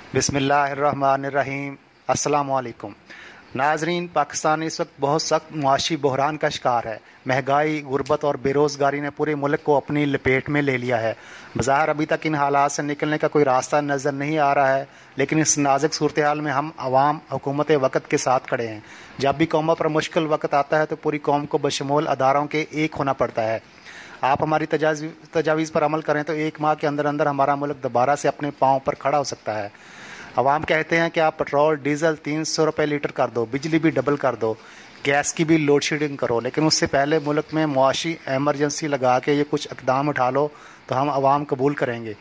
बिस्मिल्लाहिर्रहमानिर्रहीम। अस्सलाम वालेकुम नाजरीन, पाकिस्तान इस वक्त बहुत सख्त मुआशी बहरान का शिकार है। महंगाई, गुर्बत और बेरोज़गारी ने पूरे मुल्क को अपनी लपेट में ले लिया है। बज़ाहिर अभी तक इन हालात से निकलने का कोई रास्ता नज़र नहीं आ रहा है, लेकिन इस नाजुक सूरत हाल में हम आवाम हुकूमत वक़्त के साथ खड़े हैं। जब भी कौमों पर मुश्किल वक्त आता है तो पूरी कौम को बशमूल अदारों के एक होना पड़ता है। आप हमारी तजावीज़ पर अमल करें तो एक माह के अंदर अंदर हमारा मुल्क दोबारा से अपने पाँव पर खड़ा हो सकता है। अवाम कहते हैं कि आप पेट्रोल डीज़ल 300 रुपये लीटर कर दो, बिजली भी डबल कर दो, गैस की भी लोड शेडिंग करो, लेकिन उससे पहले मुल्क में मुआशी एमरजेंसी लगा के ये कुछ इक़दाम उठा लो तो हम अवाम कबूल करेंगे।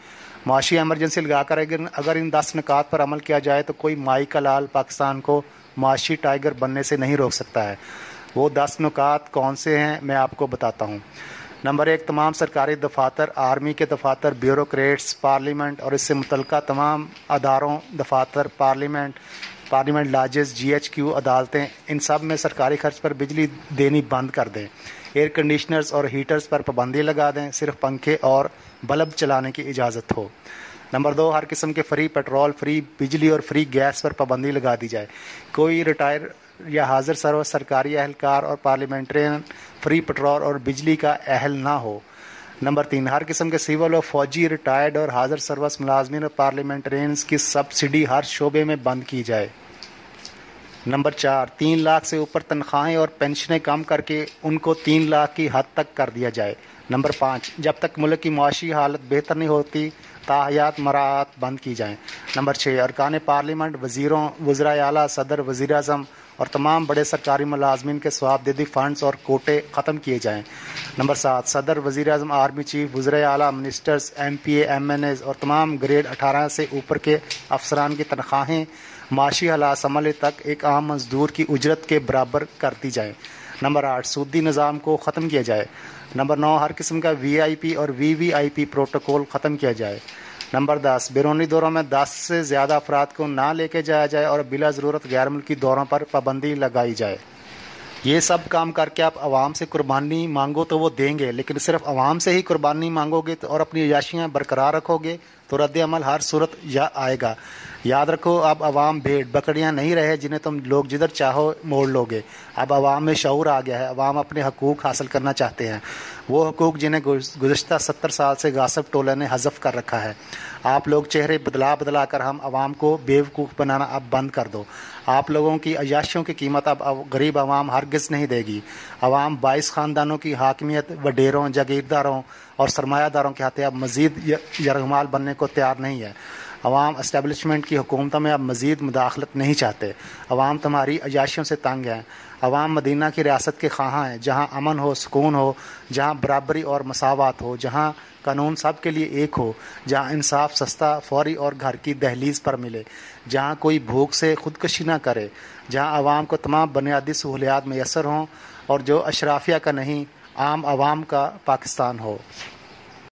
मुआशी एमरजेंसी लगा कर अगर इन 10 नुकात पर अमल किया जाए तो कोई माई का लाल पाकिस्तान को मुआशी टाइगर बनने से नहीं रोक सकता है। वो 10 नुकात कौन से हैं मैं आपको बताता हूँ। नंबर 1, तमाम सरकारी दफातर, आर्मी के दफातर, ब्यूरोक्रेट्स, पार्लियामेंट और इससे मुतल्लिका तमाम अदारों, दफातर, पार्लियामेंट लॉजेस, GHQ, अदालतें, इन सब में सरकारी खर्च पर बिजली देनी बंद कर दें। एयर कंडीशनर्स और हीटर्स पर पाबंदी लगा दें, सिर्फ पंखे और बल्ब चलाने की इजाज़त हो। नंबर 2, हर किस्म के फ्री पेट्रोल, फ्री बिजली और फ्री गैस पर पाबंदी लगा दी जाए। कोई रिटायर या हाजिर सर्विस सरकारी एहलकार और पार्लियामेंट्रियन फ्री पेट्रोल और बिजली का अहल ना हो। नंबर 3, हर किस्म के सिविल और फौजी, रिटायर्ड और हाजिर सर्विस मुलाजमीन और पार्लियामेंट्रियंस की सब्सिडी हर शोबे में बंद की जाए। नंबर 4, 3 लाख से ऊपर तनख्वाहें और पेंशनें कम करके उनको 3 लाख की हद तक कर दिया जाए। नंबर 5, जब तक मुल्क की मुआशी हालत बेहतर नहीं होती ताहयात मराहत बंद की जाएँ। नंबर 6, अरकान पार्लियामेंट, वज़ीरों, वज़राए आला, सदर, वज़ीर आज़म और तमाम बड़े सरकारी मुलाजमीन के स्वाबदेदी फ़ंड्स और कोटे ख़त्म किए जाएँ। नंबर 7, सदर, वज़ीर आज़म, आर्मी चीफ, वज़राए आला, मिनिस्टर्स, MPA, MNAs और तमाम ग्रेड 18 से ऊपर के अफसरान की तनख्वाहें माशी हालात संभलने तक एक आम मजदूर की उजरत के बराबर कर दी जाए। नंबर 8, सूदी निज़ाम को ख़त्म किया जाए। नंबर 9, हर किस्म का VIP और VVIP प्रोटोकॉल ख़त्म किया जाए। नंबर 10, बैरूनी दौरों में 10 से ज़्यादा अफराद को ना लेके जाया जाए और बिला ज़रूरत गैर मुल्की दौरों पर पाबंदी लगाई जाए। ये सब काम करके आप आवाम से कुर्बानी मांगो तो वो देंगे, लेकिन सिर्फ आवाम से ही कुर्बानी मांगोगे तो और अपनी अयाशियाँ बरकरार रखोगे तो रद्द अमल हर सूरत आएगा। याद रखो, अब आवाम भेड़ बकरियां नहीं रहे जिन्हें तुम लोग जिधर चाहो मोड़ लोगे। अब आवाम में शऊर आ गया है, आवाम अपने हकूक़ हासिल करना चाहते हैं, वो हकूक़ जिन्हें गुज़श्ता 70 साल से गासिब टोले ने हज़फ कर रखा है। आप लोग चेहरे बदला कर हम आवाम को बेवकूफ़ बनाना अब बंद कर दो। आप लोगों की अयाशियों की कीमत अब गरीब आवाम हरगिज़ नहीं देगी। आवाम 22 ख़ानदानों की हाकमियत, वडेरों, जागीरदारों और सरमायादारों के हाथे अब मज़ीद यरगमाल बनने को तैयार नहीं है। अवाम इस्टेब्लिशमेंट की हुकूमतों में अब मज़ीद मुदाखलत नहीं चाहते। अवाम तुम्हारी अयाशियों से तंग है। अवाम मदीना की रियासत के ख़्वाहां हैं, जहाँ अमन हो, सुकून हो, जहाँ बराबरी और मसावत हो, जहाँ कानून सब के लिए एक हो, जहाँ इंसाफ सस्ता, फौरी और घर की दहलीज पर मिले, जहाँ कोई भूख से खुदकशी ना करे, जहाँ आवाम को तमाम बुनियादी सहूलियात मैसर हों और जो अशराफिया का नहीं आम आवाम का पाकिस्तान हो।